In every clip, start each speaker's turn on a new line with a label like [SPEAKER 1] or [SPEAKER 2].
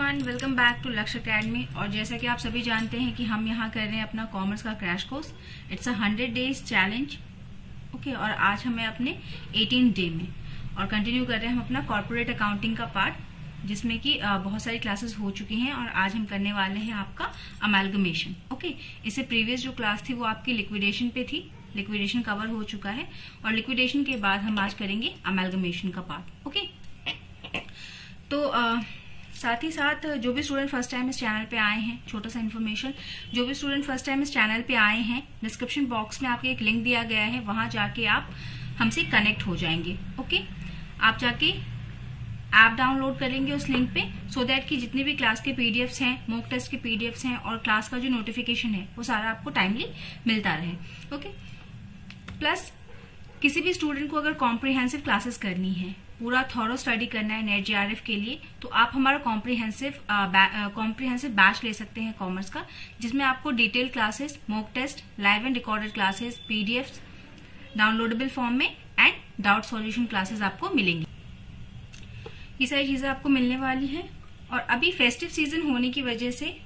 [SPEAKER 1] Everyone, welcome back to लक्ष्य academy. और जैसा कि आप सभी जानते हैं कि हम यहाँ कर रहे हैं अपना कॉमर्स का crash course. It's a 100 days challenge. Okay, और आज हमें अपने 18 डे में और कंटिन्यू कर रहे हैं हम अपना कॉर्पोरेट अकाउंटिंग का पार्ट, जिसमें कि बहुत सारी क्लासेस हो चुकी हैं और आज हम करने वाले हैं आपका अमेलगमेशन। ओके, इससे प्रीवियस जो क्लास थी वो आपकी लिक्विडेशन पे थी, लिक्विडेशन कवर हो चुका है और लिक्विडेशन के बाद हम आज करेंगे अमेलगमेशन का पार्ट। ओके, तो साथ ही साथ जो भी स्टूडेंट फर्स्ट टाइम इस चैनल पे आए हैं, छोटा सा इन्फॉर्मेशन, जो भी स्टूडेंट फर्स्ट टाइम इस चैनल पे आए हैं, डिस्क्रिप्शन बॉक्स में आपके एक लिंक दिया गया है, वहां जाके आप हमसे कनेक्ट हो जाएंगे। ओके, आप जाके ऐप डाउनलोड करेंगे उस लिंक पे, सो दैट कि जितनी भी क्लास के पीडीएफ्स हैं, मॉक टेस्ट के पीडीएफ्स हैं और क्लास का जो नोटिफिकेशन है वो सारा आपको टाइमली मिलता रहे। ओके, प्लस किसी भी स्टूडेंट को अगर कॉम्प्रिहेंसिव क्लासेस करनी है, पूरा थॉरो स्टडी करना है नेट जेआरएफ के लिए, तो आप हमारा कॉम्प्रिहेंसिव बैच ले सकते हैं कॉमर्स का, जिसमें आपको detail classes, mock test, live and recorded classes, PDFs downloadable form में एंड डाउट सॉल्यूशन क्लासेस आपको मिलेंगी। ये सारी चीजें आपको मिलने वाली है। और अभी फेस्टिव सीजन होने की वजह से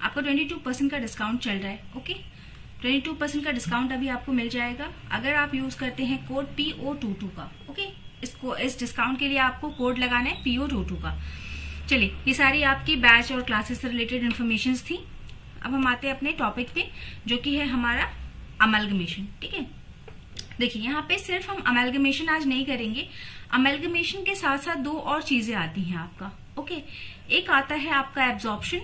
[SPEAKER 1] आपको 22% का डिस्काउंट चल रहा है। ओके, 22% का डिस्काउंट अभी आपको मिल जाएगा अगर आप यूज करते हैं कोड PO22 का। ओके, इस डिस्काउंट के लिए आपको कोड लगाना है PO22 का। चलिए, ये सारी आपकी बैच और क्लासेस से रिलेटेड इन्फॉर्मेशन थी। अब हम आते हैं अपने टॉपिक पे, जो कि है हमारा अमेलगमेशन। ठीक है, देखिए यहाँ पे सिर्फ हम अमेलगमेशन आज नहीं करेंगे, अमेलगमेशन के साथ साथ दो और चीजें आती हैं आपका। ओके, एक आता है आपका absorption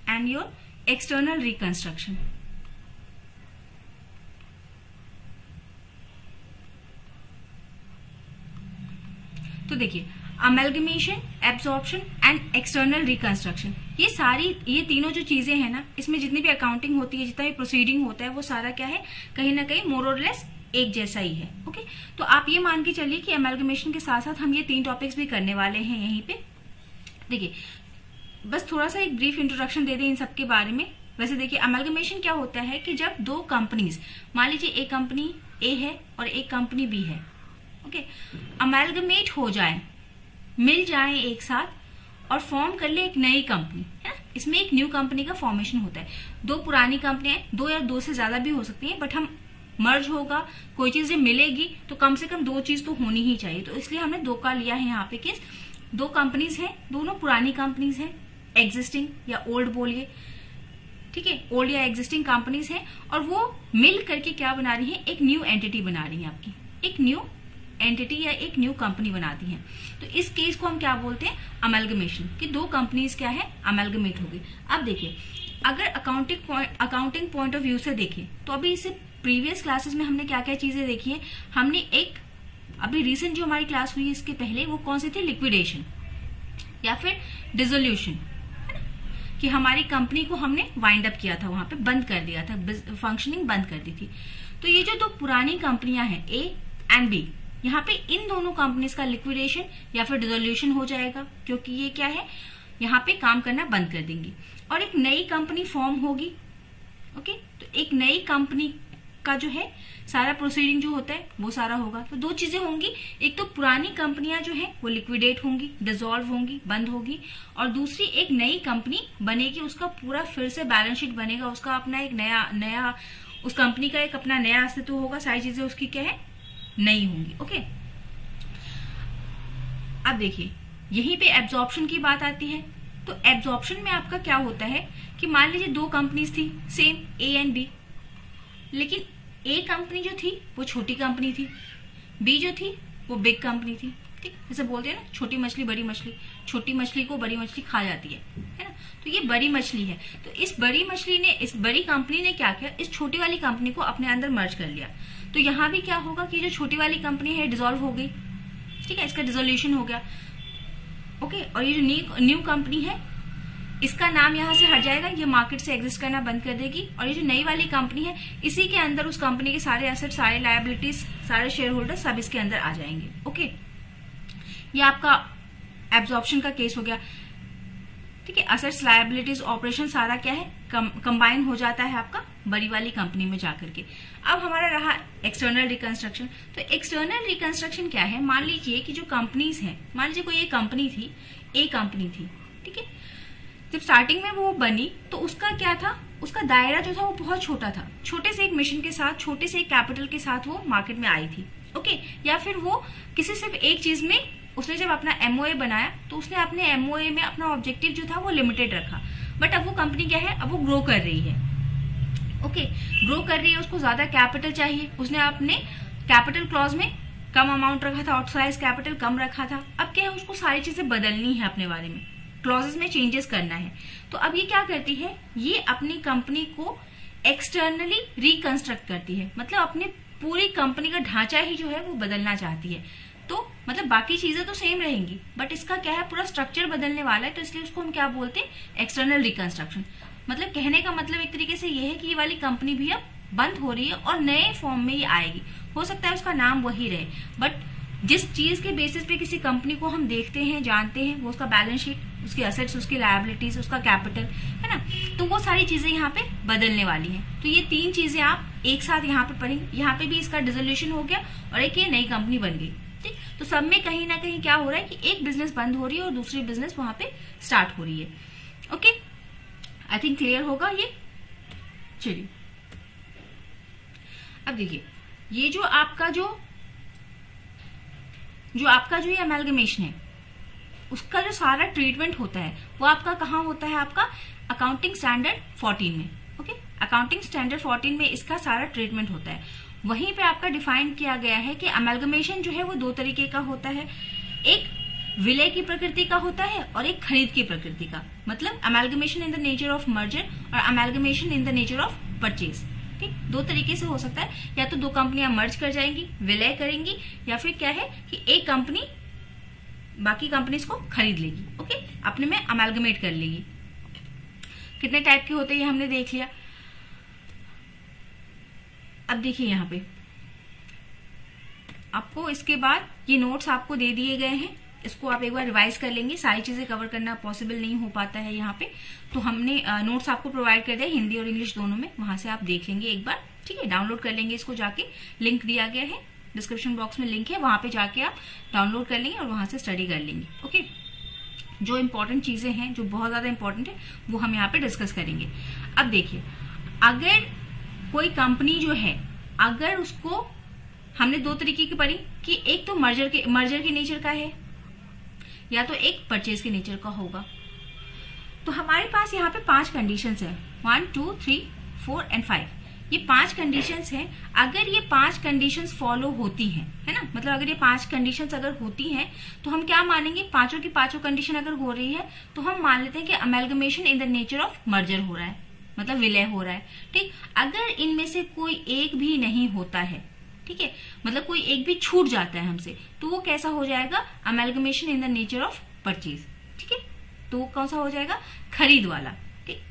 [SPEAKER 1] and your external reconstruction. तो देखिए, amalgamation, absorption and external reconstruction, ये तीनों जो चीजें हैं ना, इसमें जितनी भी अकाउंटिंग होती है, जितना भी प्रोसीडिंग होता है, वो सारा क्या है, कहीं ना कहीं मोर और लेस एक जैसा ही है। ओके, तो आप ये मान के चलिए कि अमेलगमेशन के साथ साथ हम ये तीन टॉपिक्स भी करने वाले हैं यहीं पे। देखिए, बस थोड़ा सा एक ब्रीफ इंट्रोडक्शन दे दें इन सब के बारे में। वैसे देखिए, अमेलगमेशन क्या होता है कि जब दो कंपनीज, मान लीजिए एक कंपनी ए है और एक कंपनी बी है, ओके, अमेलगमेट हो जाए, मिल जाए एक साथ और फॉर्म कर ले एक नई कंपनी, है ना। इसमें एक न्यू कंपनी का फॉर्मेशन होता है। दो पुरानी कंपनियां, दो या दो से ज्यादा भी हो सकती हैं, बट हम मर्ज होगा, कोई चीज जब मिलेगी तो कम से कम दो चीज तो होनी ही चाहिए। तो इसलिए हमने दो का लिया है यहाँ पे केस। दो कंपनीज हैं, दोनों पुरानी कंपनीज हैं, एग्जिस्टिंग या ओल्ड बोलिए, ठीक है, ओल्ड या एग्जिस्टिंग कंपनीज हैं, और वो मिल करके क्या बना रही है, एक न्यू एंटिटी बना रही है आपकी, एक न्यू एंटिटी या एक न्यू कंपनी बनाती है। तो इस केस को हम क्या बोलते हैं, अमेलगमेशन, कि दो कंपनीज क्या है, अमेलगमेट हो गई। अब देखिए, अगर अकाउंटिंग पॉइंट ऑफ व्यू से देखें तो अभी इसे प्रीवियस क्लासेस में हमने क्या क्या चीजें देखी है। हमने एक अभी रिसेंट जो हमारी क्लास हुई इसके पहले, वो कौन सी थी, लिक्विडेशन या फिर डिसोल्यूशन, कि हमारी कंपनी को हमने वाइंड अप किया था, वहां पे बंद कर दिया था, फंक्शनिंग बंद कर दी थी। तो ये जो दो पुरानी कंपनियां हैं ए एंड बी, यहाँ पे इन दोनों कंपनीज का लिक्विडेशन या फिर डिसोल्यूशन हो जाएगा, क्योंकि ये क्या है, यहाँ पे काम करना बंद कर देंगी और एक नई कंपनी फॉर्म होगी। ओके, तो एक नई कंपनी का जो है सारा प्रोसीडिंग जो होता है वो सारा होगा। तो दो चीजें होंगी, एक तो पुरानी कंपनियां जो है वो लिक्विडेट होंगी, डिसॉल्व होंगी, बंद होगी, और दूसरी एक नई कंपनी बनेगी, उसका पूरा फिर से बैलेंस शीट बनेगा, उसका अपना एक नया उस कंपनी का एक अपना नया अस्तित्व होगा, सारी चीजें उसकी क्या है, नई होंगी। ओके, अब देखिए, यहीं पे एब्जॉर्प्शन की बात आती है। तो एब्जॉर्प्शन में आपका क्या होता है कि मान लीजिए दो कंपनीज थी, सेम ए एंड बी, लेकिन ए कंपनी जो थी वो छोटी कंपनी थी, बी जो थी वो बिग कंपनी थी। ठीक, जैसे बोलते हैं ना, छोटी मछली बड़ी मछली, छोटी मछली को बड़ी मछली खा जाती है ना। तो ये बड़ी मछली है। तो इस बड़ी कंपनी ने क्या किया, इस छोटी वाली कंपनी को अपने अंदर मर्ज कर लिया। तो यहाँ भी क्या होगा कि जो छोटी वाली कंपनी है डिसॉल्व हो गई, ठीक है, इसका डिसोल्यूशन हो गया। ओके, और ये जो न्यू कंपनी है, इसका नाम यहाँ से हट जाएगा, ये मार्केट से एग्जिस्ट करना बंद कर देगी, और ये जो नई वाली कंपनी है, इसी के अंदर उस कंपनी के सारे एसेट, सारे लायबिलिटीज, सारे शेयर होल्डर सब इसके अंदर आ जाएंगे। ओके, ये आपका एब्जॉर्प्शन का केस हो गया। ठीक है, एसेट्स, लायबिलिटीज, ऑपरेशन सारा क्या है, कंबाइन हो जाता है आपका बड़ी वाली कंपनी में जाकर के। अब हमारा रहा एक्सटर्नल रिकंस्ट्रक्शन। तो एक्सटर्नल रिकंस्ट्रक्शन क्या है, मान लीजिए कि जो कंपनीज हैं, मान लीजिए कोई एक कंपनी थी, ए कंपनी थी, ठीक है। जब स्टार्टिंग में वो बनी तो उसका क्या था, उसका दायरा जो था वो बहुत छोटा था, छोटे से एक मिशन के साथ, छोटे से एक कैपिटल के साथ वो मार्केट में आई थी, ओके। या फिर वो किसी सिर्फ एक चीज में उसने जब अपना एमओए बनाया तो उसने अपने एमओए में अपना ऑब्जेक्टिव जो था वो लिमिटेड रखा। बट अब वो कंपनी क्या है, अब वो ग्रो कर रही है, ओके। ग्रो कर रही है, उसको ज्यादा कैपिटल चाहिए, उसने अपने कैपिटल क्लॉज में कम अमाउंट रखा था, ऑथराइज कैपिटल कम रखा था। अब क्या है, उसको सारी चीजें बदलनी है, अपने बारे में क्लॉजेस में चेंजेस करना है। तो अब ये क्या करती है, ये अपनी कंपनी को एक्सटर्नली रिकंस्ट्रक्ट करती है, मतलब अपने पूरी कंपनी का ढांचा ही जो है वो बदलना चाहती है। तो मतलब बाकी चीजें तो सेम रहेंगी, बट इसका क्या है, पूरा स्ट्रक्चर बदलने वाला है, तो इसलिए उसको हम क्या बोलते हैं, एक्सटर्नल रिकंस्ट्रक्शन। मतलब कहने का मतलब एक तरीके से ये है कि ये वाली कंपनी भी अब बंद हो रही है और नए फॉर्म में ये आएगी। हो सकता है उसका नाम वही रहे, बट जिस चीज के बेसिस पे किसी कंपनी को हम देखते हैं, जानते हैं, वो उसका बैलेंस शीट, उसकी एसेट्स, उसकी लायबिलिटीज, उसका कैपिटल, है ना, तो वो सारी चीजें यहाँ पे बदलने वाली हैं। तो ये तीन चीजें आप एक साथ यहाँ पे पढ़ेंगे। यहाँ पे भी इसका डिसोल्यूशन हो गया और एक ये नई कंपनी बन गई, ठीक। तो सब में कहीं ना कहीं क्या हो रहा है कि एक बिजनेस बंद हो रही है और दूसरी बिजनेस वहां पे स्टार्ट हो रही है, ओके। आई थिंक क्लियर होगा ये। चलिए अब देखिए, ये जो आपका ये अमेलगमेशन है, उसका जो सारा ट्रीटमेंट होता है वो आपका कहाँ होता है, आपका अकाउंटिंग स्टैंडर्ड 14 में, ओके। अकाउंटिंग स्टैंडर्ड 14 में इसका सारा ट्रीटमेंट होता है। वहीं पे आपका डिफाइन किया गया है कि अमेलगमेशन जो है वो दो तरीके का होता है, एक विलय की प्रकृति का होता है और एक खरीद की प्रकृति का। मतलब amalgamation in the nature of merger और amalgamation in the nature of purchase, ठीक। दो तरीके से हो सकता है, या तो दो कंपनियां मर्ज कर जाएंगी, विलय करेंगी, या फिर क्या है कि एक कंपनी बाकी कंपनीज को खरीद लेगी, ओके, अपने में अमेलगमेट कर लेगी। कितने टाइप के होते हैं ये हमने देख लिया। अब देखिए यहाँ पे आपको इसके बाद ये नोट्स आपको दे दिए गए हैं, इसको आप एक बार रिवाइज कर लेंगे। सारी चीजें कवर करना पॉसिबल नहीं हो पाता है यहाँ पे, तो हमने नोट्स आपको प्रोवाइड कर दिया हिंदी और इंग्लिश दोनों में, वहां से आप देख लेंगे एक बार, ठीक है। डाउनलोड कर लेंगे इसको जाके, लिंक दिया गया है डिस्क्रिप्शन बॉक्स में, लिंक है, वहां पे जाके आप डाउनलोड कर लेंगे और वहां से स्टडी कर लेंगे, ओके। जो इंपॉर्टेंट चीजें हैं, जो बहुत ज्यादा इंपॉर्टेंट है, वो हम यहाँ पे डिस्कस करेंगे। अब देखिए, अगर कोई कंपनी जो है, अगर उसको हमने दो तरीके की पढ़ी कि एक तो मर्जर के नेचर का है, या तो एक परचेज के नेचर का होगा। तो हमारे पास यहाँ पे 5 कंडीशंस है, 1, 2, 3, 4 एंड 5। ये 5 कंडीशंस हैं। अगर ये 5 कंडीशंस फॉलो होती हैं, है ना, मतलब अगर ये 5 कंडीशंस अगर होती हैं तो हम क्या मानेंगे, पांचों की पांचों कंडीशन अगर हो रही है तो हम मान लेते हैं कि amalgamation in the nature of merger हो रहा है, मतलब विलय हो रहा है, ठीक। अगर इनमें से कोई एक भी नहीं होता है, ठीक है, मतलब कोई एक भी छूट जाता है हमसे, तो वो कैसा हो जाएगा, amalgamation in the nature of purchase, ठीक है। तो वो कौन सा हो जाएगा, खरीद वाला, ठीक।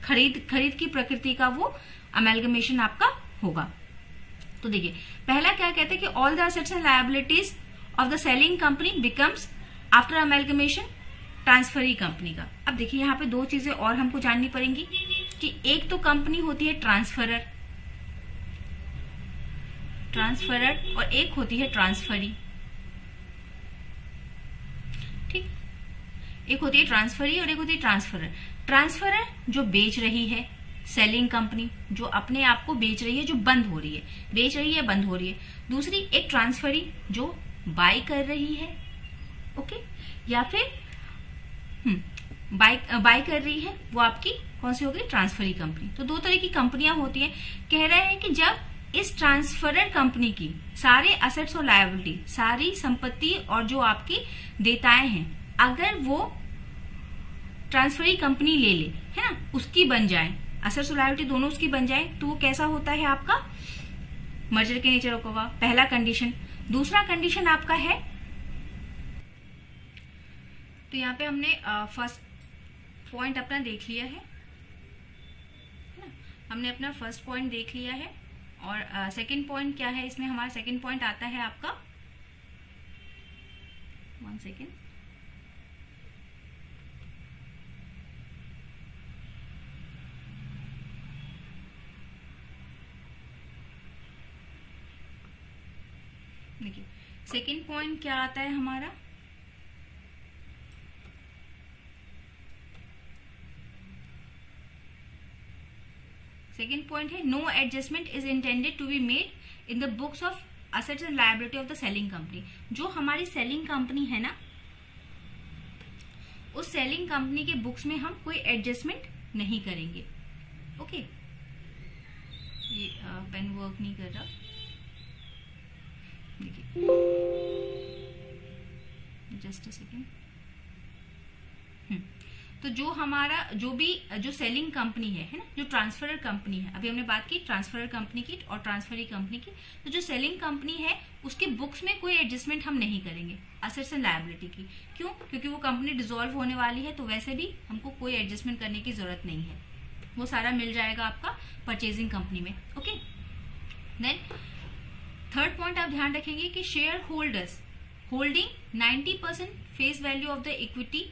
[SPEAKER 1] खरीद की प्रकृति का वो अमेलगमेशन आपका होगा। तो देखिए, पहला क्या कहते हैं कि all the assets and liabilities of the selling company becomes after amalgamation transferee company का। अब देखिए, यहाँ पे 2 चीजें और हमको जाननी पड़ेंगी कि एक तो कंपनी होती है ट्रांसफरर और एक होती है ट्रांसफरी, ठीक। एक होती है ट्रांसफरी और एक होती है ट्रांसफरर। ट्रांसफरर जो बेच रही है, सेलिंग कंपनी जो अपने आप को बेच रही है, जो बंद हो रही है, बेच रही है, बंद हो रही है। दूसरी एक ट्रांसफरी जो बाय कर रही है, ओके, या फिर बाय कर रही है, वो आपकी कौन सी होगी, ट्रांसफरी कंपनी। तो 2 तरह की कंपनियां होती हैं। कह रहे हैं कि जब इस ट्रांसफरर कंपनी की सारे एसेट्स और लायबिलिटी, सारी संपत्ति और जो आपकी देयताएं हैं, अगर वो ट्रांसफरी कंपनी ले ले, है ना, उसकी बन जाए, एसेट्स और लायबिलिटी दोनों उसकी बन जाए, तो वो कैसा होता है आपका, मर्जर के नेचर होगा, पहला कंडीशन। दूसरा कंडीशन आपका है, तो यहाँ पे हमने फर्स्ट पॉइंट अपना देख लिया है ना, हमने अपना फर्स्ट पॉइंट देख लिया है। और सेकंड पॉइंट क्या है, इसमें हमारा सेकंड पॉइंट आता है आपका, 1 सेकेंड, सेकेंड पॉइंट क्या आता है हमारा, सेकेंड पॉइंट है no adjustment is intended to be made in the books of assets and liability of the selling company. जो हमारी सेलिंग कंपनी है ना, उस सेलिंग कंपनी के बुक्स में हम कोई एडजस्टमेंट नहीं करेंगे। ओके, ये पेन वर्क नहीं कर रहा, देखिए जस्ट अ सेकेंड। तो जो हमारा जो सेलिंग कंपनी है ना, जो ट्रांसफरर कंपनी है, अभी हमने बात की ट्रांसफरर कंपनी की और ट्रांसफरी कंपनी की, तो जो सेलिंग कंपनी है उसके बुक्स में कोई एडजस्टमेंट हम नहीं करेंगे असेट्स एंड लायबिलिटी की। क्यों? क्योंकि वो कंपनी डिसॉल्व होने वाली है, तो वैसे भी हमको कोई एडजस्टमेंट करने की जरूरत नहीं है, वो सारा मिल जाएगा आपका परचेजिंग कंपनी में। ओके, देन थर्ड पॉइंट आप ध्यान रखेंगे कि share holders holding 90% face value of the equity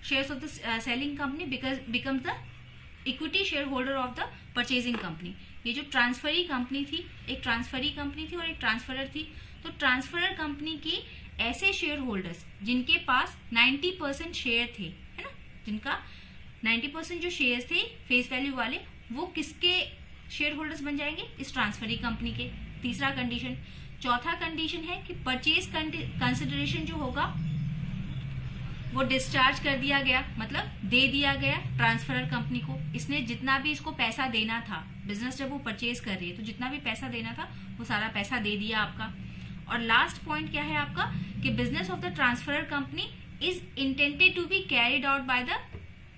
[SPEAKER 1] shares of the selling company becomes the equity shareholder of the purchasing company। ये जो ट्रांसफरी कंपनी थी, एक ट्रांसफरी कंपनी थी और एक ट्रांसफरर थी, तो ट्रांसफरर कंपनी की ऐसे शेयर होल्डर्स जिनके पास 90% शेयर थे, है ना, जिनका 90% जो शेयर थे फेस वैल्यू वाले, वो किसके शेयर होल्डर्स बन जाएंगे? इस ट्रांसफरी कंपनी के। तीसरा कंडीशन। चौथा कंडीशन है कि परचेज कंसिडरेशन जो होगा वो डिस्चार्ज कर दिया गया, मतलब दे दिया गया ट्रांसफरर कंपनी को। इसने जितना भी इसको पैसा देना था, बिजनेस जब वो परचेज कर रही है तो जितना भी पैसा देना था वो सारा पैसा दे दिया आपका। और लास्ट पॉइंट क्या है आपका कि business of the transferor company is intended to be carried out by the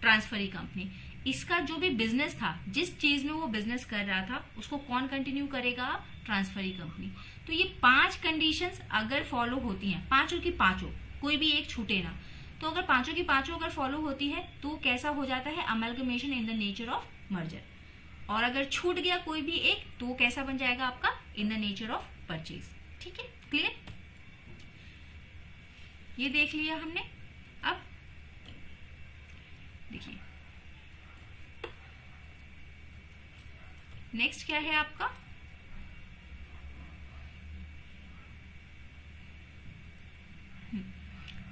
[SPEAKER 1] transferee company. इसका जो भी बिजनेस था, जिस चीज में वो बिजनेस कर रहा था, उसको कौन कंटिन्यू करेगा? Transferee company. तो ये 5 कंडीशंस अगर फॉलो होती हैं, पांचों की पांचों, कोई भी एक छूटे ना, तो अगर पांचों की पांचों अगर फॉलो होती है तो कैसा हो जाता है? Amalgamation in the nature of merger. और अगर छूट गया कोई भी एक तो कैसा बन जाएगा आपका? इन द नेचर ऑफ परचेज। ठीक है, क्लियर? ये देख लिया हमने। अब देखिए नेक्स्ट क्या है आपका?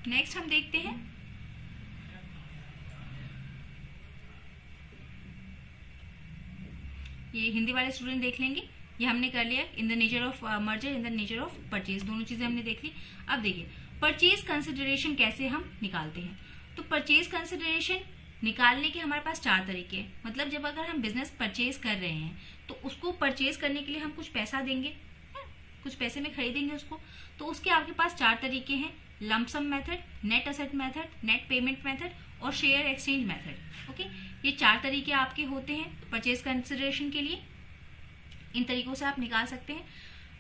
[SPEAKER 1] नेक्स्ट हम देखते हैं ये हिंदी वाले स्टूडेंट देख लेंगे। ये हमने कर लिया इन the nature of merger, in the nature of purchase, दोनों चीजें हमने देख ली। अब देखिए परचेज कंसिडरेशन कैसे हम निकालते हैं। तो परचेज कंसिडरेशन निकालने के हमारे पास 4 तरीके हैं। मतलब जब अगर हम बिजनेस परचेज कर रहे हैं तो उसको परचेज करने के लिए हम कुछ पैसा देंगे, कुछ पैसे में खरीदेंगे उसको, तो उसके आपके पास 4 तरीके हैं। Lump sum method, net asset method, net payment method और शेयर एक्सचेंज मेथड। ओके, ये 4 तरीके आपके होते हैं परचेज कंसिडरेशन के लिए। इन तरीकों से आप निकाल सकते हैं।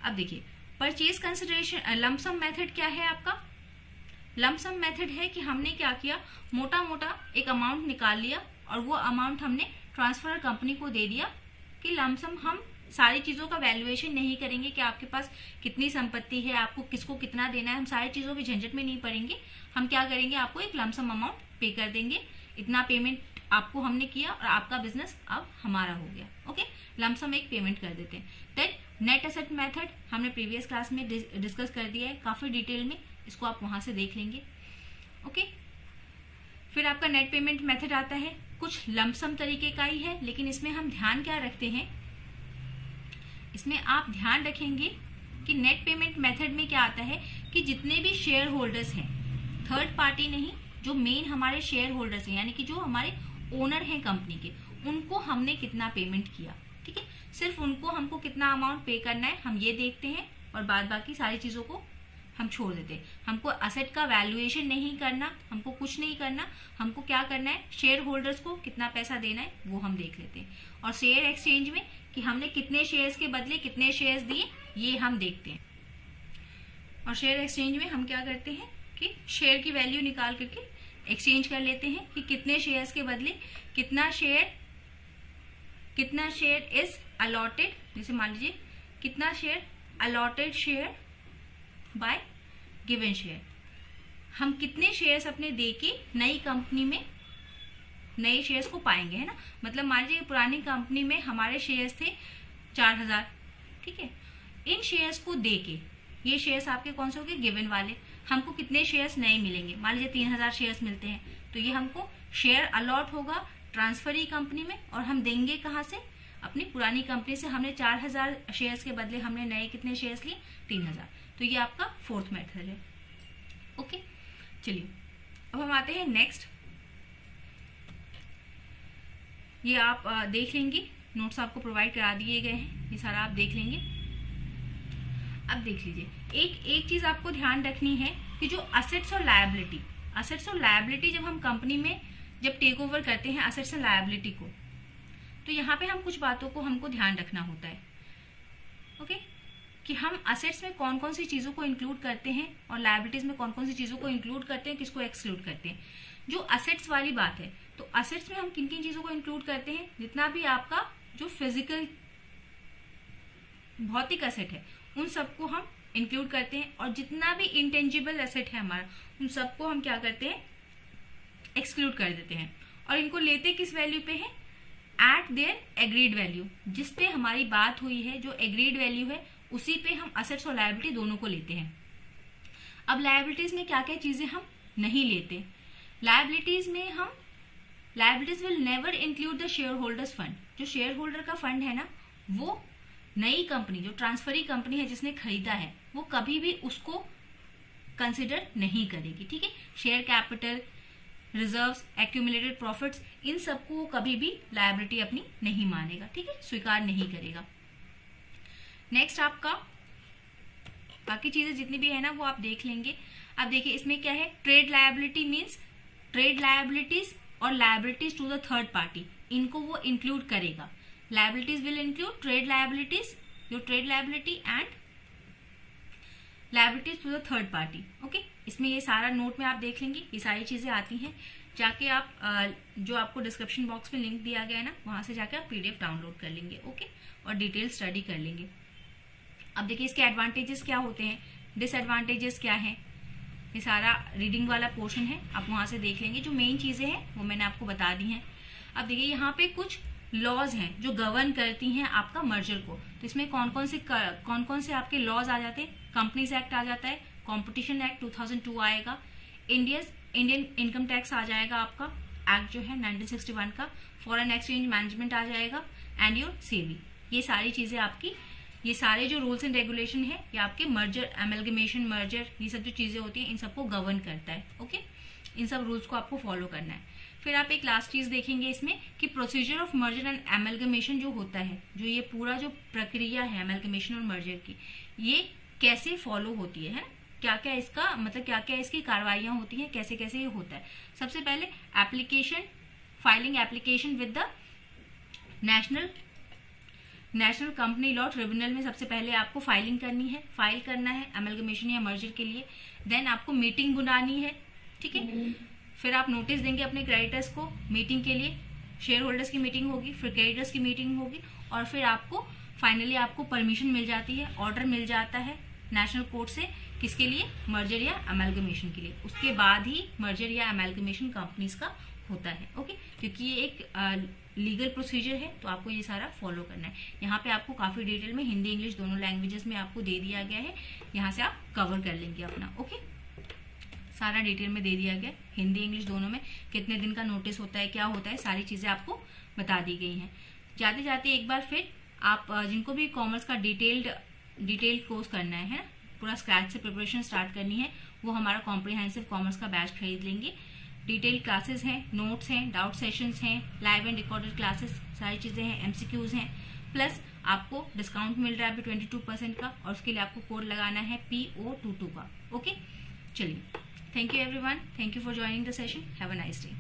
[SPEAKER 1] अब देखिए परचेज कंसिडरेशन लंपसम मेथड क्या है आपका? लंपसम मेथड है कि हमने क्या किया, मोटा मोटा एक अमाउंट निकाल लिया और वो अमाउंट हमने ट्रांसफर कंपनी को दे दिया कि लंपसम हम सारी चीजों का वैल्यूएशन नहीं करेंगे कि आपके पास कितनी संपत्ति है, आपको किसको कितना देना है, हम सारी चीजों की झंझट में नहीं पड़ेंगे। हम क्या करेंगे, आपको एक लमसम अमाउंट पे कर देंगे, इतना पेमेंट आपको हमने किया और आपका बिजनेस अब हमारा हो गया। ओके, लमसम एक पेमेंट कर देते हैं। देन नेट एसेट मेथड हमने प्रीवियस क्लास में डिस्कस कर दिया है काफी डिटेल में, इसको आप वहां से देख लेंगे। ओके, फिर आपका नेट पेमेंट मेथड आता है, कुछ लमसम तरीके का ही है, लेकिन इसमें हम ध्यान क्या रखते हैं, इसमें आप ध्यान रखेंगे कि नेट पेमेंट मेथड में क्या आता है कि जितने भी शेयर होल्डर्स हैं, थर्ड पार्टी नहीं, जो मेन हमारे शेयर होल्डर्स हैं, यानी कि जो हमारे ओनर हैं कंपनी के, उनको हमने कितना पेमेंट किया। ठीक है, सिर्फ उनको हमको कितना अमाउंट पे करना है हम ये देखते हैं और बाद बाकी सारी चीजों को हम छोड़ देते हैं। हमको असेट का वैल्यूएशन नहीं करना, हमको कुछ नहीं करना, हमको क्या करना है, शेयर होल्डर्स को कितना पैसा देना है वो हम देख लेते हैं। और शेयर एक्सचेंज में कि हमने कितने शेयर्स के बदले कितने शेयर्स दिए ये हम देखते हैं। और शेयर एक्सचेंज में हम क्या करते हैं कि शेयर की वैल्यू निकाल करके एक्सचेंज कर लेते हैं कि कितने शेयर्स के बदले कितना शेयर इज अलॉटेड, जैसे मान लीजिए कितना share allotted share bye given share, हम कितने शेयर्स अपने देके नई कंपनी में नए शेयर्स को पाएंगे, है ना। मतलब मान लीजिए पुरानी कंपनी में हमारे शेयर्स थे 4000, ठीक है, इन शेयर्स को देके ये शेयर्स आपके कौन से हो गए, गिवन वाले। हमको कितने शेयर्स नए मिलेंगे, मान लीजिए 3000 शेयर्स मिलते हैं, तो ये हमको शेयर अलॉट होगा ट्रांसफरी कंपनी में, और हम देंगे कहाँ से, अपनी पुरानी कंपनी से। हमने 4000 शेयर्स के बदले हमने नए कितने शेयर्स लिए, 3000। तो ये आपका फोर्थ मेथड है। ओके, चलिए अब हम आते हैं नेक्स्ट। ये आप देख लेंगे, नोट्स आपको प्रोवाइड करा दिए गए हैं, ये सारा आप देख लेंगे। अब देख लीजिए, एक चीज आपको ध्यान रखनी है कि जो असेट्स और लायबिलिटी जब हम कंपनी में जब टेक ओवर करते हैं असेट्स और लायबिलिटी को, तो यहाँ पे हम कुछ बातों को हमको ध्यान रखना होता है। ओके, कि हम असेट्स में कौन कौन सी चीजों को इंक्लूड करते हैं और लायबिलिटीज में कौन कौन सी चीजों को इंक्लूड करते हैं, किसको एक्सक्लूड करते हैं। जो असेट्स वाली बात है, तो असेट्स में हम किन किन चीजों को इंक्लूड करते हैं, जितना भी आपका जो फिजिकल भौतिक असेट है उन सबको हम इंक्लूड करते हैं, और जितना भी इंटेंजिबल एसेट है हमारा उन सबको हम क्या करते हैं, एक्सक्लूड कर देते हैं। और इनको लेते किस वैल्यू पे है, एट देयर एग्रीड वैल्यू। जिस पे हमारी बात हुई है, जो एग्रीड वैल्यू है, उसी पे हम असेट्स और लायबिलिटी दोनों को लेते हैं। अब लायबिलिटीज में क्या क्या चीजें हम नहीं लेते, liabilities will never include the share holders fund. जो शेयर होल्डर का फंड है ना, वो नई कंपनी जो ट्रांसफरी कंपनी है जिसने खरीदा है, वो कभी भी उसको कंसिडर नहीं करेगी। ठीक है, share capital, reserves, accumulated profits, इन सबको वो कभी भी लायबिलिटी अपनी नहीं मानेगा। ठीक है, स्वीकार नहीं करेगा। नेक्स्ट आपका बाकी चीजें जितनी भी है ना वो आप देख लेंगे। अब देखिए इसमें क्या है, trade liability means trade liabilities और liabilities to the third party, इनको वो इंक्लूड करेगा। Liabilities will include trade liabilities, your trade liability and liabilities to the third party. Okay, इसमें ये सारा नोट में आप देख लेंगे, ये सारी चीजें आती हैं। जाके आप जो आपको डिस्क्रिप्शन बॉक्स में लिंक दिया गया है ना, वहां से जाके आप पीडीएफ डाउनलोड कर लेंगे। ओके, और डिटेल स्टडी कर लेंगे। अब देखिए इसके एडवांटेजेस क्या होते हैं, डिसएडवांटेजेस क्या है, ये सारा रीडिंग वाला पोर्शन है, आप वहां से देख लेंगे। जो मेन चीजें हैं वो मैंने आपको बता दी हैं। अब देखिए यहाँ पे कुछ लॉज हैं जो गवर्न करती हैं आपका मर्जर को। तो इसमें कौन कौन से आपके लॉज आ जाते हैं, कंपनीज एक्ट आ जाता है, कॉम्पिटिशन एक्ट 2002 आएगा, इंडियन इनकम टैक्स आ जाएगा आपका एक्ट जो है 1961 का, फॉरेन एक्सचेंज मैनेजमेंट आ जाएगा, एंड योर सेवी। ये सारी चीजें आपकी, ये सारे जो रूल्स एंड रेगुलेशन है, ये आपके मर्जर, एमलगमेशन, मर्जर, ये सब जो चीजें होती हैं इन सबको गवर्न करता है। ओके, इन सब रूल्स को आपको फॉलो करना है। फिर आप एक लास्ट चीज देखेंगे इसमें कि procedure of merger and amalgamation जो होता है, जो ये पूरा जो प्रक्रिया है एमलगमेशन और मर्जर की, ये कैसे फॉलो होती है, क्या क्या इसका मतलब, क्या क्या इसकी कार्रवाइयां होती हैं, कैसे कैसे ये होता है। सबसे पहले application, filing application with the national company law tribunal में सबसे पहले आपको फाइलिंग करनी है, फाइल करना है एमलगमेशन या मर्जर के लिए। देन आपको मीटिंग बुलानी है। ठीक है, फिर आप नोटिस देंगे अपने क्रेडिटर्स को मीटिंग के लिए, शेयर होल्डर्स की मीटिंग होगी, फिर क्रेडिटर्स की मीटिंग होगी, और फिर आपको फाइनली आपको परमिशन मिल जाती है, ऑर्डर मिल जाता है नेशनल कोर्ट से, किसके लिए, मर्जर या एमलगमेशन के लिए। उसके बाद ही मर्जर या एमलगमेशन कंपनीज का होता है। ओके, क्योंकि ये एक लीगल प्रोसीजर है, तो आपको ये सारा फॉलो करना है। यहाँ पे आपको काफी डिटेल में हिंदी इंग्लिश दोनों लैंग्वेजेस में आपको दे दिया गया है, यहाँ से आप कवर कर लेंगे अपना। ओके, सारा डिटेल में दे दिया गया, हिंदी इंग्लिश दोनों में, कितने दिन का नोटिस होता है, क्या होता है, सारी चीजें आपको बता दी गई हैं। जाते जाते एक बार फिर आप जिनको भी कॉमर्स का डिटेल्ड कोर्स करना है, पूरा स्क्रैच से प्रिपरेशन स्टार्ट करनी है, वो हमारा कॉम्प्रिहेंसिव कॉमर्स का बैच खरीद लेंगे। डिटेल क्लासेस हैं, नोट्स हैं, डाउट सेशंस हैं, लाइव एंड रिकॉर्डेड क्लासेस, सारी चीजें हैं, एमसीक्यूज हैं, प्लस आपको डिस्काउंट मिल रहा है अभी 22% का, और उसके लिए आपको कोड लगाना है PO22 का। ओके, चलिए, thank you everyone, thank you for joining the session, have a nice day.